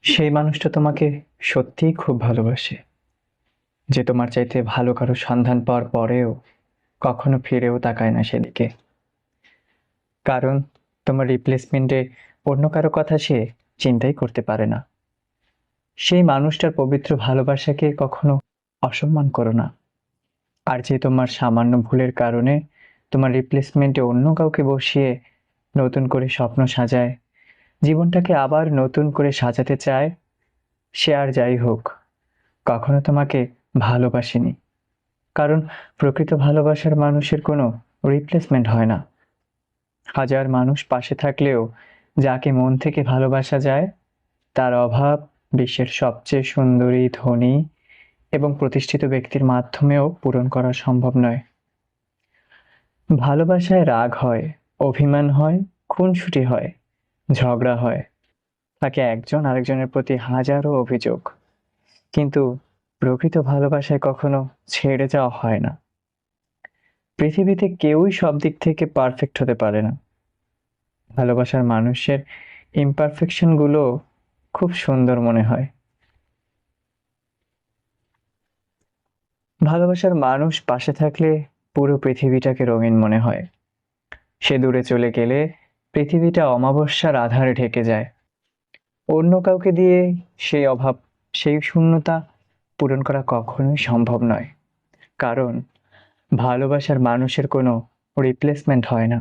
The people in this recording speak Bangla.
সেই মানুষটা তোমাকে সত্যিই খুব ভালোবাসে, যে তোমার চাইতে ভালো কারো সন্ধান পাওয়ার পরেও কখনো ফিরেও তাকায় না সেদিকে। কারণ তোমার রিপ্লেসমেন্টে অন্য কারো কথা সে চিন্তাই করতে পারে না। সেই মানুষটার পবিত্র ভালোবাসাকে কখনো অসম্মান করো না। আর যে তোমার সামান্য ভুলের কারণে তোমার রিপ্লেসমেন্টে অন্য কাউকে বসিয়ে নতুন করে স্বপ্ন সাজায়, জীবনটাকে আবার নতুন করে সাজাতে চায়, সে আর যাই হোক কখনো তোমাকে ভালোবাসেনি। কারণ প্রকৃত ভালোবাসার মানুষের কোনো রিপ্লেসমেন্ট হয় না। হাজার মানুষ পাশে থাকলেও যাকে মন থেকে ভালোবাসা যায়, তার অভাব বিশ্বের সবচেয়ে সুন্দরী, ধনী এবং প্রতিষ্ঠিত ব্যক্তির মাধ্যমেও পূরণ করা সম্ভব নয়। ভালোবাসায় রাগ হয়, অভিমান হয়, খুনসুটি হয়, ঝগড়া হয়, থাকে একজন আরেকজনের প্রতি হাজারো অভিযোগ। কিন্তু প্রকৃত ভালোবাসায় কখনো ছেড়ে যাওয়া হয় না। পৃথিবীতে কেউই সব দিক থেকে পারফেক্ট হতে পারে না। ভালোবাসার মানুষের ইমপারফেকশন গুলো খুব সুন্দর মনে হয়। ভালোবাসার মানুষ পাশে থাকলে পুরো পৃথিবীটাকে রঙিন মনে হয়। সে দূরে চলে গেলে পৃথিবীটা অমাবস্যার আধারে ঢেকে যায়। অন্য কাউকে দিয়ে সেই অভাব, সেই শূন্যতা পূরণ করা কখনোই সম্ভব নয়। কারণ ভালোবাসার মানুষের কোনো রিপ্লেসমেন্ট হয় না।